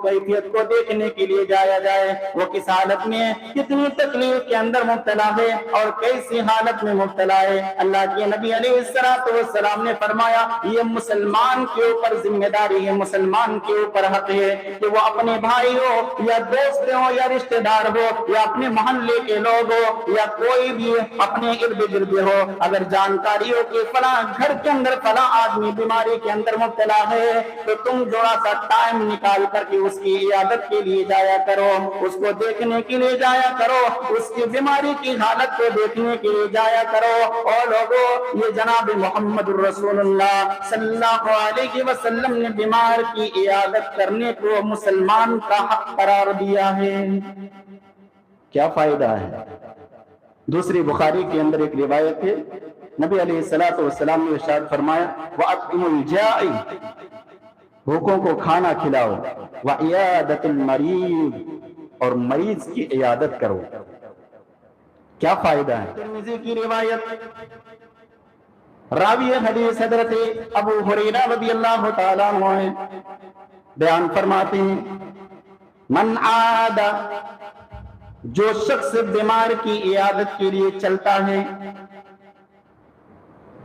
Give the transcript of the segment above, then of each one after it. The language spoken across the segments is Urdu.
کیفیت کو دیکھنے کے لیے جایا جائے، وہ کس حالت میں ہے، کتنی تکلیف کے اندر مبتلا ہے اور کیسی حالت میں مبتلا ہے۔ اللہ کے نبی علیہ السلام نے فرمایا یہ مسلمان کے اوپر ذمہ داری ہے، مسلمان کے اوپر حق ہے کہ وہ اپنے بھائی ہو یا دوست ہو یا رشتہ دار ہو یا اپنے محلے کے لوگ ہو یا کوئی بھی اپنے ارد گرد ہو، اگر جانکاری ہو کہ فلاں گھر کے اندر فلاں آدمی بیماری کے اندر مبتلا ہے تو تم تھوڑا سا ٹائم نکال کر کے اس کی عیادت کے لیے جایا کرو، اس کو دیکھنے کے لیے جایا کرو، اس کی بیماری کی حالت کو دیکھنے کے لیے جایا کرو۔ اور لوگوں یہ جناب محمد رسول اللہ صلی اللہ علیہ وسلم نے بیمار کی عیادت کرنے کو مسلمان کا حق قرار دیا ہے۔ کیا فائدہ ہے؟ دوسری بخاری کے اندر ایک روایت ہے، نبی علیہ السلام نے ارشاد فرمایا وَأَطْعِمُ الْجَائِعِ، بھوکوں کو کھانا کھلاؤ، وَعِيَادَةُ الْمَرِيضِ، اور مریض کی عیادت کرو۔ کیا فائدہ ہے؟ ترمذی کی روایت، راوی حدیث حضرت ابو ہریرہ رضی اللہ تعالیٰ عنہ بیان فرماتے ہیں من عاد، جو شخص بیمار کی عیادت کے لیے چلتا ہے،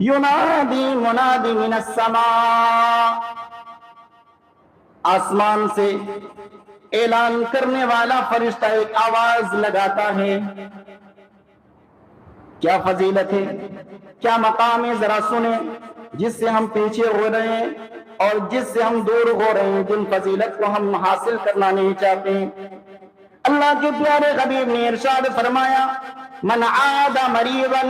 ینادی منادی من السماء، آسمان سے اعلان کرنے والا فرشتہ ایک آواز لگاتا ہے۔ کیا فضیلت ہے، کیا مقام ہے، ذرا سنیں، جس سے ہم پیچھے ہو رہے ہیں اور جس سے ہم دور ہو رہے ہیں، جن فضیلت کو ہم حاصل کرنا نہیں چاہتے ہیں۔ اللہ کے پیارے حبیب نے ارشاد فرمایا من عاد مریضا،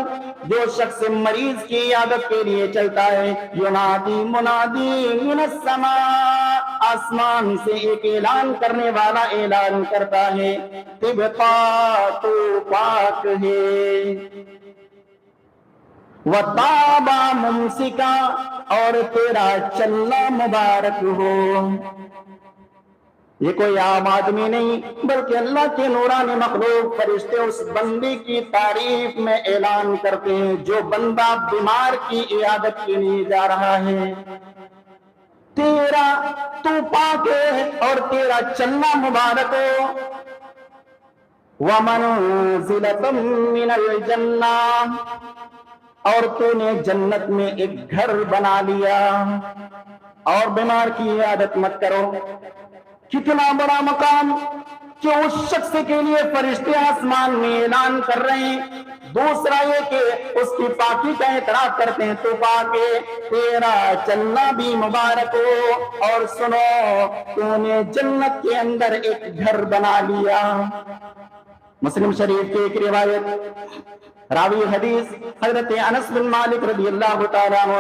جو شخص مریض کی عیادت کے لیے چلتا ہے، ینادی منادی من السماء، آسمان سے ایک اعلان کرنے والا اعلان کرتا ہے طبقا، تو پاک ہے، وطابا ممسکا، اور تیرا چلنا مبارک ہو۔ یہ کوئی عام آدمی نہیں بلکہ اللہ کے نورانی مخلوق فرشتے اس بندے کی تعریف میں اعلان کرتے ہیں جو بندہ بیمار کی عیادت کے لیے جا رہا ہے۔ تیرا تو پاک ہے اور تیرا چلنا مبارک ہو۔ وَمَنْزِلَةً مِّنَ الْجَنَّةِ، اور تو نے جنت میں ایک گھر بنا لیا، اور بیمار کی عیادت مت کرو۔ کتنا بڑا مقام کہ اس شخص کے لیے فرشتے آسمان میں اعلان کر رہے ہیں۔ دوسرا یہ کہ اس کی پاکی کا اعتراف کرتے ہیں تو پاک ہے، تیرا چلنا بھی مبارک ہو، اور سنو تو نے جنت کے اندر ایک گھر بنا لیا۔ مسلم شریف کی ایک روایت، راوی حدیث حضرت انس بن مالک رضی اللہ تعالیٰ عنہ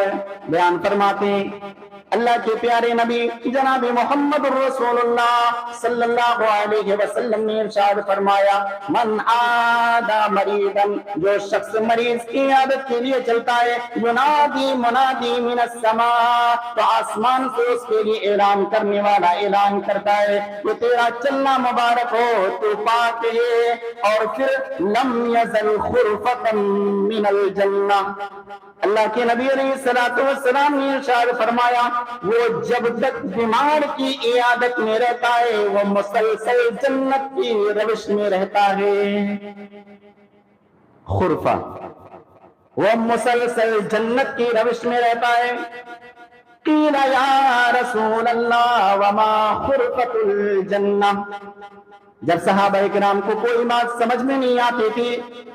بیان فرماتے ہیں اللہ کے پیارے نبی جناب محمد رسول اللہ صلی اللہ علیہ وسلم نے ارشاد فرمایا من عاد مریضا، جو شخص مریض کی عیادت کے لیے چلتا ہے، ینادی منادی من السماء، تو آسمان سے اس کے لیے اعلان کرنے والا اعلان کرتا ہے کہ تیرا چلنا مبارک ہو، تو پاک ہے، اور پھر لم یزل خرفۃ من الجنہ، اللہ کے نبی علیہ السلام نے ارشاد فرمایا وہ جب تک بیمار کی عیادت میں رہتا ہے وہ مسلسل جنت کی روش میں رہتا ہے۔ خرفہ، وہ مسلسل جنت کی روش میں رہتا ہے۔ قیل یا رسول اللہ وما خرفۃ الجنہ، جب صحابہ کرام کو کوئی بات سمجھ میں نہیں آتی تھی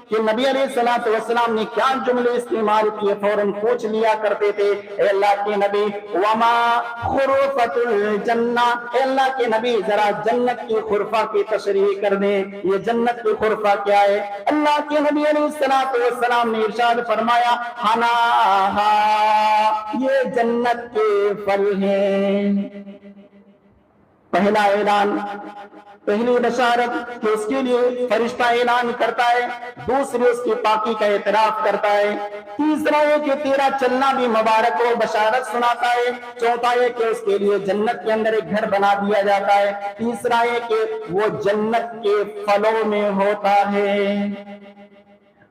کہ نبی علیہ السلام نے کیا جملے استعمال کیے، فوراً پوچھ لیا کرتے تھے اے اللہ کے نبی وما خرفۃ الجنہ، اے اللہ کے نبی ذرا جنت کی خرفہ کی تشریح کر دیں، یہ جنت کی خرفہ کیا ہے؟ اللہ کے نبی علیہ السلام نے ارشاد فرمایا حناہا، یہ جنت کے پھل ہیں۔ پہلا اعلان، پہلی بشارت کہ اس کے لیے فرشتہ اعلان کرتا ہے، دوسری اس کی پاکی کا اعتراف کرتا ہے، تیسرا یہ کہ تیرا چلنا بھی مبارک ہو، بشارت سناتا ہے، چوتھا یہ کہ اس کے لیے جنت کے اندر ایک گھر بنا دیا جاتا ہے، تیسرا یہ کہ وہ جنت کے پھلوں میں ہوتا ہے۔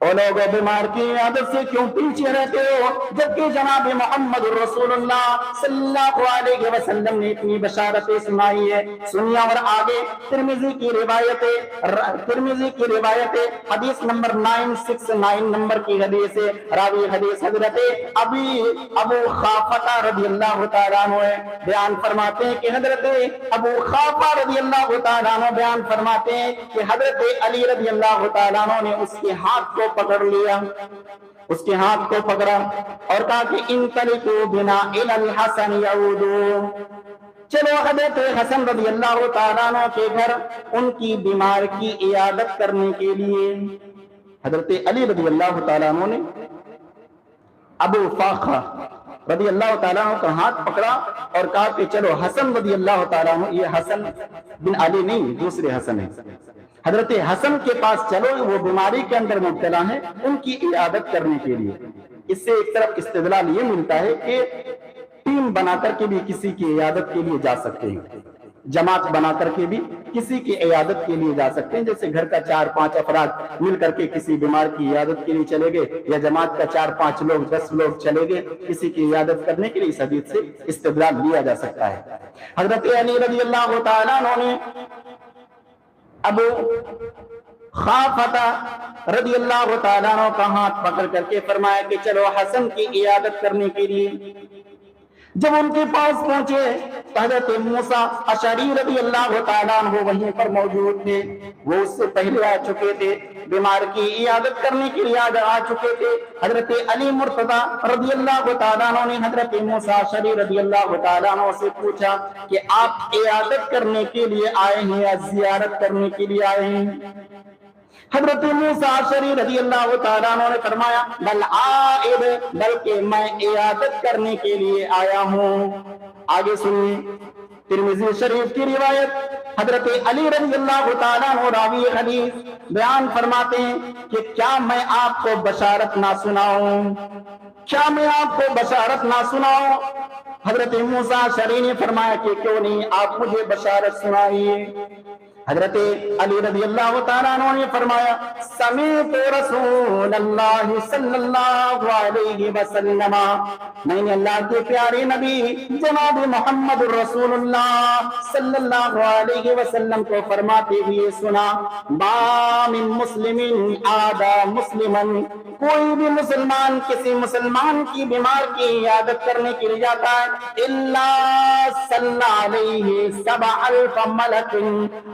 اور لوگوں بیمار کی عادت سے کیوں پیچھے رہتے ہو جبکہ جناب محمد رسول اللہ صلی اللہ علیہ وسلم نے اتنی بشارتیں سنائی ہے. سنیے اور آگے ترمذی کی روایت حدیث نمبر 969 نمبر کی حدیث ہے. راوی حدیث حضرت ابو خافہ رضی اللہ تعالیٰ عنہ بیان فرماتے ہیں کہ حضرت ابو خافہ رضی اللہ تعالیٰ عنہ بیان فرماتے ہیں کہ حضرت علی رضی اللہ تعالیٰ عنہ نے اس کے ہاتھ کو پکڑ لیا, اس کے ہاتھ کو پکڑا اور کہا کہ انطلقوا بنا الی الحسن یعودوا, چلو حضرت حسن رضی اللہ تعالیٰ عنہ کے گھر ان کی بیمار کی عیادت کرنے کے لیے. حضرت علی رضی اللہ تعالیٰ عنہ نے ابو خافہ رضی اللہ تعالیٰ عنہ کا ہاتھ پکڑا اور کہا کہ چلو حسن رضی اللہ تعالیٰ عنہ, یہ حسن بن علی نہیں دوسرے حسن ہیں, حضرت حسن کے پاس چلو, وہ بیماری کے اندر مبتلا ہیں, ان کی عیادت کرنے کے لیے. اس سے ایک طرف استدلال یہ ملتا ہے کہ ٹیم بنا کر کے بھی کسی کی عیادت کے لیے جا سکتے ہیں, جماعت بنا کر کے بھی کسی کی عیادت کے لیے جا سکتے ہیں. جیسے گھر کا 4-5 افراد مل کر کے کسی بیمار کی عیادت کے لیے چلے گئے, یا جماعت کا 4-5 لوگ 10 لوگ چلے گئے کسی کی عیادت کرنے کے لیے, اس حدیث سے استدلال لیا جا سکتا ہے. حضرت علی رضی اللہ تعالیٰ عنہ نے ابو خافہ رضی اللہ تعالیٰ عنہ کا ہاتھ پکڑ کر کے فرمایا کہ چلو حسن کی عیادت کرنے کے لیے. جب ان کے پاس پہنچے تو حضرت موسیٰ اشعری رضی اللہ تعالیٰ عنہ وہیں پر موجود تھے. وہ اس سے پہلے آ چکے تھے, بیمار کی عیادت کرنے کے لیے آ چکے تھے. حضرت علی مرتضیٰ رضی اللہ تعالیٰ عنہ نے حضرت موسیٰ اشعری رضی اللہ تعالیٰ عنہ سے پوچھا کہ آپ عیادت کرنے کے لیے آئے ہیں یا زیارت کرنے کے لیے آئے ہیں؟ حضرت موسیٰ اشعری رضی اللہ تعالیٰ عنہ نے فرمایا بل عائد, بلکہ میں عیادت کرنے کے لیے آیا ہوں. آگے سنیے ترمذی شریف کی روایت حضرت علی رضی اللہ تعالیٰ عنہ راوی حدیث بیان فرماتے ہیں کہ کیا میں آپ کو بشارت نہ سناؤں, کیا میں آپ کو بشارت نہ سناؤں؟ حضرت موسیٰ اشعری نے فرمایا کہ کیوں نہیں, آپ مجھے بشارت سنائیے. حضرت علی رضی اللہ تعالیٰ عنہ نے فرمایا سمعت رسول اللہ صلی اللہ علیہ وسلم, میں نے اللہ کے پیارے نبی جناب محمد رسول اللہ صلی اللہ علیہ وسلم کو فرماتے ہوئے سنا ما من مسلم عادى مسلما, کوئی بھی مسلمان کسی مسلمان کی بیمار کی عیادت کرنے کے لیے جاتا ہے الا صلی علیہ 7,000 ملک.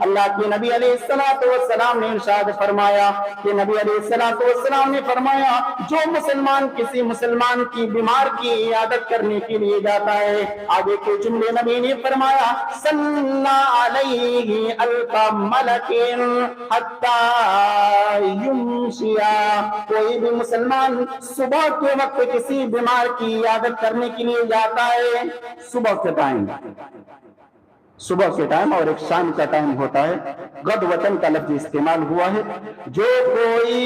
اللہ کے نبی علیہ السلام نے ارشاد فرمایا کہ نبی علیہ السلام نے فرمایا جو مسلمان کسی مسلمان کی بیمار کی عیادت کرنے کے لیے جاتا ہے, آگے کے جملے نبی نے فرمایا صلی علیہ 1,000 ملک حتی یمسی, کوئی بھی مسلمان صبح کے وقت کسی بیمار کی عیادت کرنے کے لیے جاتا ہے, صبح کے ٹائم اور ایک شام کا ٹائم ہوتا ہے, غدوتن کا لفظ استعمال ہوا ہے. جو کوئی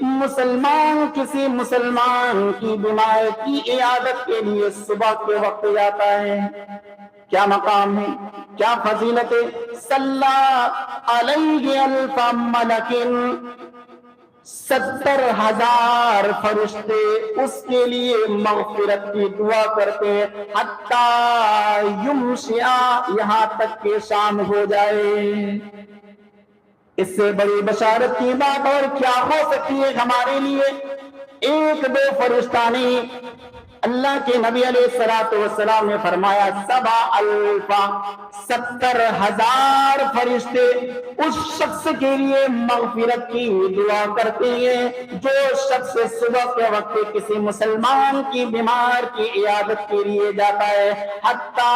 مسلمان کسی مسلمان کی بیمار کی عیادت کے لیے صبح کے وقت جاتا ہے, کیا مقام ہے, کیا فضیلت ہے؟ صلی علیہ 1,000 ملک, 70,000 فرشتے اس کے لیے مغفرت کی دعا کرتے ہیں حتی یمسیا, یہاں تک کہ شام ہو جائے. اس سے بڑی بشارت کی بات اور کیا ہو سکتی ہے ہمارے لیے؟ ایک دو فرشتہ نہیں, اللہ کے نبی علیہ السلام نے فرمایا 70,000 فرشتے اس شخص کے لیے مغفرت کی دعا کرتے ہیں جو شخص صبح کے وقت کسی مسلمان کی بیمار کی عیادت کے لیے جاتا ہے حتی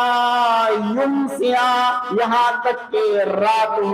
یمسیا, یہاں تک کہ رات ہو.